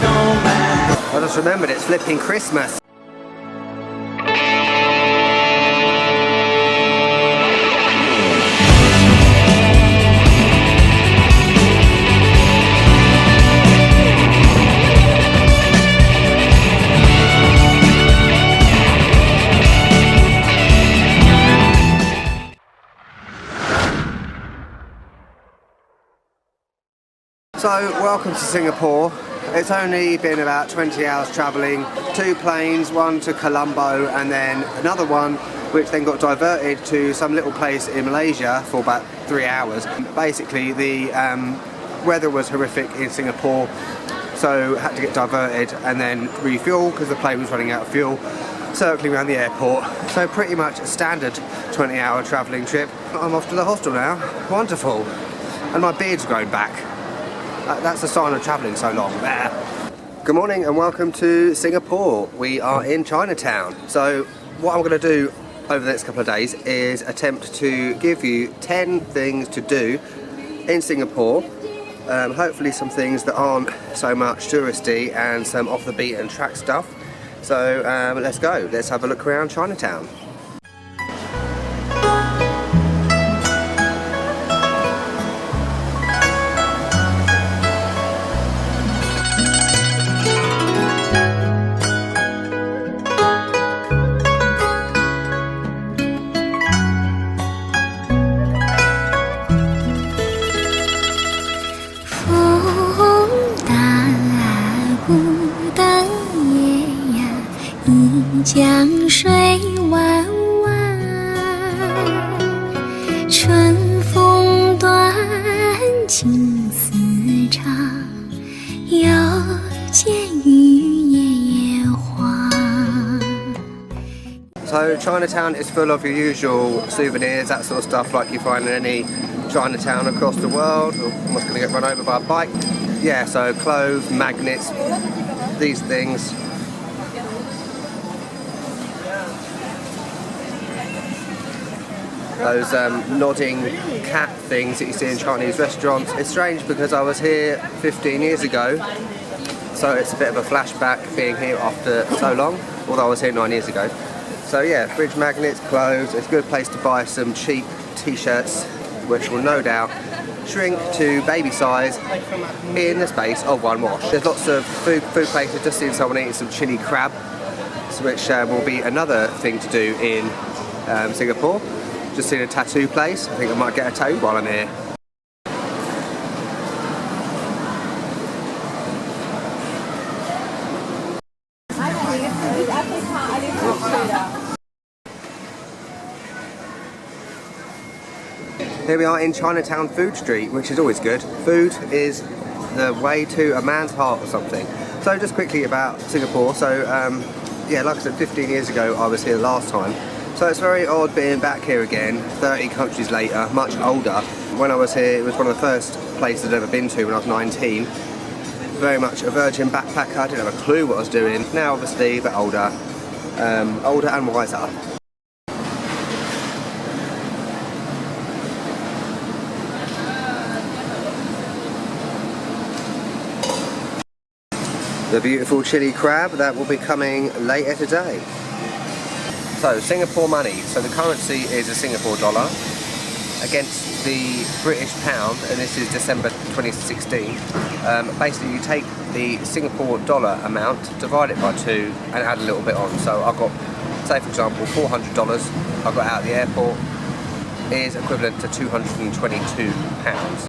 snowman. I just remembered it's flipping Christmas. So, welcome to Singapore. It's only been about 20 hours travelling, 2 planes, one to Colombo and then another one which then got diverted to some little place in Malaysia for about 3 hours. Basically the weather was horrific in Singapore, so had to get diverted and then refuel because the plane was running out of fuel, circling around the airport. So pretty much a standard 20-hour travelling trip. I'm off to the hostel now. Wonderful. And my beard's grown back. That's a sign of travelling so long. Good morning and welcome to Singapore. We are in Chinatown. So what I'm going to do over the next couple of days is attempt to give you 10 things to do in Singapore. Hopefully some things that aren't so much touristy and some off the beaten track stuff. So let's go. Let's have a look around Chinatown. So Chinatown is full of your usual souvenirs, that sort of stuff like you find in any Chinatown across the world. I'm almost going to get run over by a bike. Yeah, so clothes, magnets, these things. Those nodding cat things that you see in Chinese restaurants. It's strange because I was here 15 years ago, so it's a bit of a flashback being here after so long, although I was here 9 years ago. So yeah, fridge magnets, clothes. It's a good place to buy some cheap t-shirts, which will no doubt shrink to baby size in the space of one wash. There's lots of food places. Just seen someone eating some chilli crab, which will be another thing to do in Singapore. Just seen a tattoo place. I think I might get a tattoo while I'm here. Here we are in Chinatown Food Street, which is always good. Food is the way to a man's heart or something. So just quickly about Singapore. So yeah, like I said, 15 years ago I was here last time. So it's very odd being back here again, 30 countries later, much older. When I was here, it was one of the first places I'd ever been to when I was 19. Very much a virgin backpacker, I didn't have a clue what I was doing. Now obviously a bit older, older and wiser. The beautiful chilli crab, that will be coming later today. So, Singapore money. So the currency is a Singapore dollar against the British pound, and this is December 2016. Basically, you take the Singapore dollar amount, divide it by 2, and add a little bit on. So I've got, say for example, $400 I got out of the airport is equivalent to £222.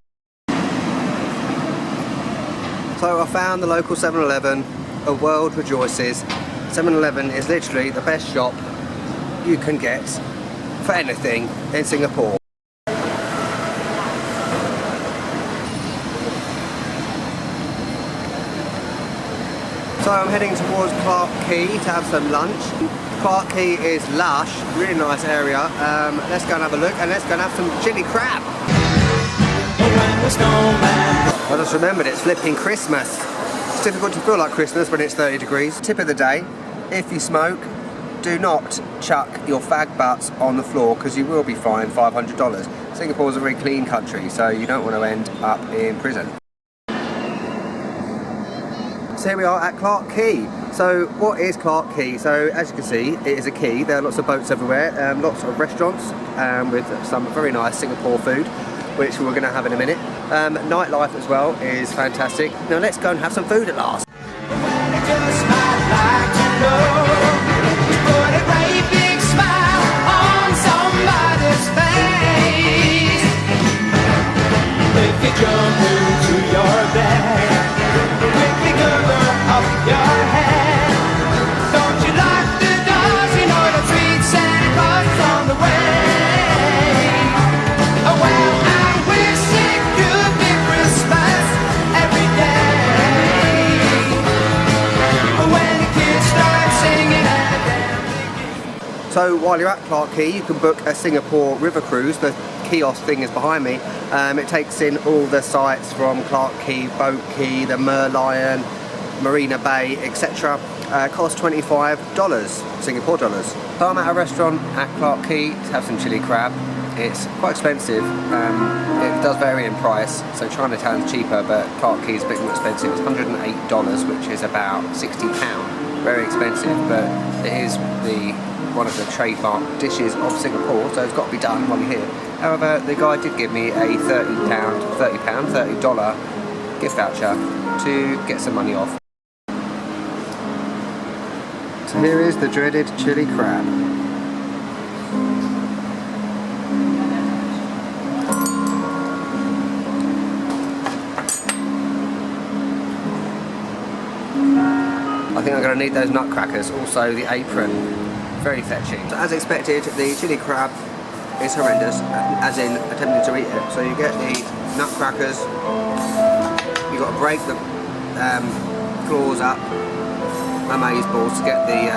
So I found the local 7-Eleven, a world rejoices. 7-Eleven is literally the best shop you can get for anything in Singapore. So I'm heading towards Clarke Quay to have some lunch. Clarke Quay is lush, really nice area. Let's go and have a look and let's go and have some chilli crab. I just remembered it's flipping Christmas. It's difficult to feel like Christmas when it's 30 degrees. Tip of the day, if you smoke, do not chuck your fag butts on the floor because you will be fined $500. Singapore is a very clean country, so you don't want to end up in prison. So here we are at Clarke Quay. So what is Clarke Quay? So as you can see, it is a quay. There are lots of boats everywhere, lots of restaurants with some very nice Singapore food, which we're going to have in a minute. Nightlife as well is fantastic. Now let's go and have some food at last. Jump into your bed, quickly cover up your head. Don't you lock the doors, you know the sweet Santa Claus is on the way. Oh well, I wish it could be Christmas every day. When the kids start singing at So while you're at Clarke Quay, you can book a Singapore river cruise. The kiosk thing is behind me. It takes in all the sites from Clarke Quay, Boat Quay, the Merlion, Marina Bay, etc. Costs $25 Singapore dollars. So I'm at a restaurant at Clarke Quay to have some chili crab. It's quite expensive. It does vary in price. So Chinatown's cheaper, but Clarke Quay is a bit more expensive. It's $108, which is about £60. Very expensive, but it is one of the trademark dishes of Singapore, so it's got to be done while you're here. However, the guy did give me a $30 gift voucher to get some money off. So here is the dreaded chili crab. I think I'm going to need those nutcrackers, also the apron. Very fetching. So as expected, the chili crab is horrendous, as in attempting to eat it. So you get the nutcrackers, you've got to break the claws up, amaze balls to get the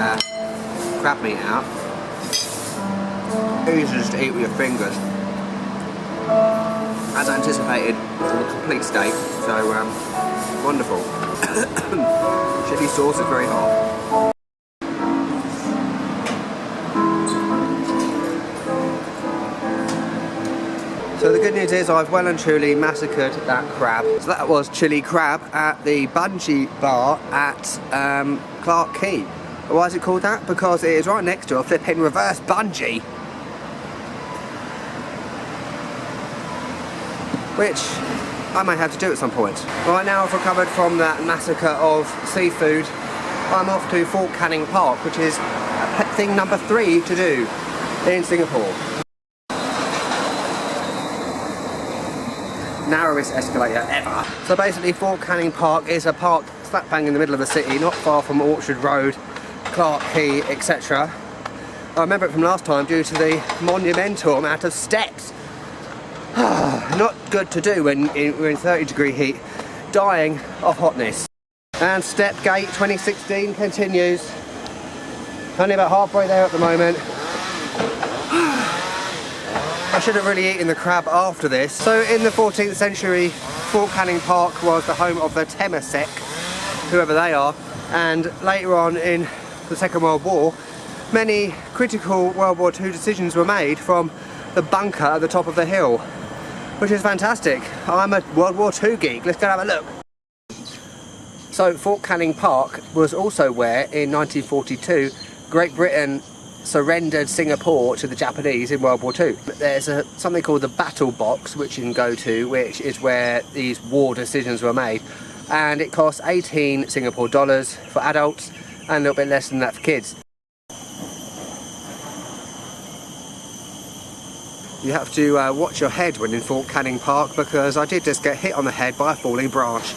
crab meat out. Easy just to eat with your fingers. As anticipated, in a complete state, so wonderful. Chili sauce is very hot. So the good news is I've well and truly massacred that crab. So that was chili crab at the bungee bar at Clarke Quay. Why is it called that? Because it is right next to a flipping reverse bungee. Which I may have to do at some point. Right now I've recovered from that massacre of seafood. I'm off to Fort Canning Park, which is thing number 3 to do in Singapore. Narrowest escalator ever. So basically Fort Canning Park is a park slap bang in the middle of the city, not far from Orchard Road, Clarke Quay, etc. I remember it from last time due to the monumental amount of steps. Not good to do when we're in 30-degree heat, dying of hotness. And Step Gate 2016 continues. Only about halfway there at the moment. I should have really eaten the crab after this. So in the 14th century, Fort Canning Park was the home of the Temasek, whoever they are, and later on in the Second World War, many critical World War II decisions were made from the bunker at the top of the hill, which is fantastic. I'm a World War II geek, let's go have a look. So Fort Canning Park was also where, in 1942, Great Britain surrendered Singapore to the Japanese in World War II. There's something called the Battle Box, which you can go to, which is where these war decisions were made, and it costs 18 Singapore dollars for adults and a little bit less than that for kids. You have to watch your head when in Fort Canning Park, because I did just get hit on the head by a falling branch,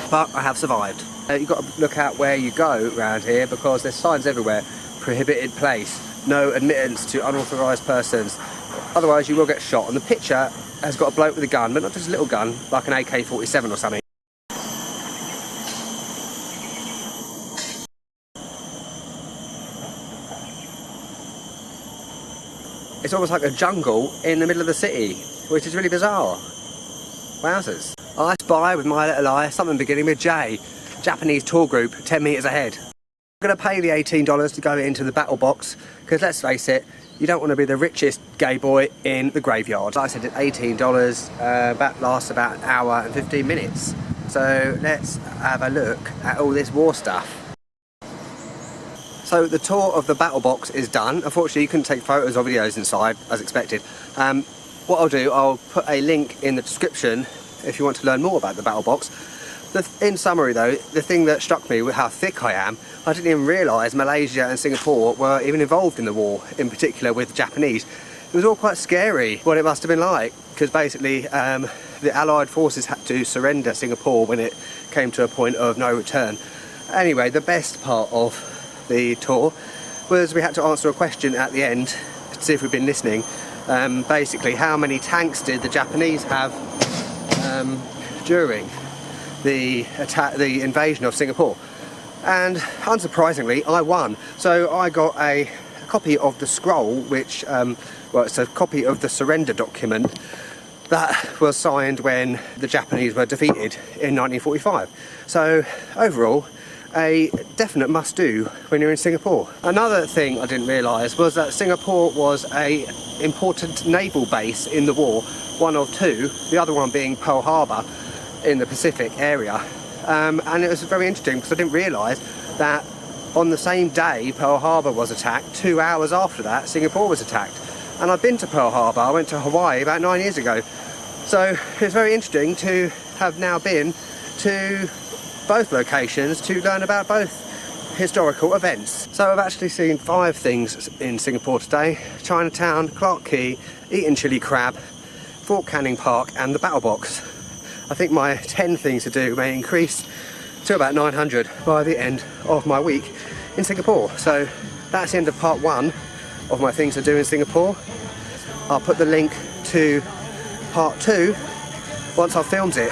but I have survived. You've got to look out where you go around here, because there's signs everywhere. Prohibited place, no admittance to unauthorised persons, otherwise you will get shot. And the picture has got a bloke with a gun, but not just a little gun, like an AK-47 or something. It's almost like a jungle in the middle of the city, which is really bizarre. Wowzers. I spy with my little eye something beginning with J. Japanese tour group 10 metres ahead. I'm going to pay the $18 to go into the battle box, because let's face it, you don't want to be the richest gay boy in the graveyard. Like I said, it's $18, that lasts about an hour and 15 minutes. So let's have a look at all this war stuff. So the tour of the battle box is done. Unfortunately you couldn't take photos or videos inside as expected. What I'll do, I'll put a link in the description if you want to learn more about the battle box. In summary though, the thing that struck me with how thick I am, I didn't even realise Malaysia and Singapore were even involved in the war, in particular with the Japanese. It was all quite scary what it must have been like, because basically the Allied forces had to surrender Singapore when it came to a point of no return. Anyway, the best part of the tour was we had to answer a question at the end to see if we'd been listening. Basically, how many tanks did the Japanese have during the invasion of Singapore? And unsurprisingly, I won. So I got a copy of the scroll, which well, it's a copy of the surrender document that was signed when the Japanese were defeated in 1945. So overall, a definite must-do when you're in Singapore. Another thing I didn't realise was that Singapore was an important naval base in the war, one of two, the other one being Pearl Harbor in the Pacific area. And it was very interesting because I didn't realise that on the same day Pearl Harbor was attacked, 2 hours after that Singapore was attacked. And I've been to Pearl Harbor, I went to Hawaii about 9 years ago. So it's very interesting to have now been to both locations to learn about both historical events. So I've actually seen 5 things in Singapore today: Chinatown, Clarke Quay, eating chilli crab, Fort Canning Park and the battle box. I think my 10 things to do may increase to about 900 by the end of my week in Singapore. So that's the end of part 1 of my things to do in Singapore. I'll put the link to part 2 once I've filmed it.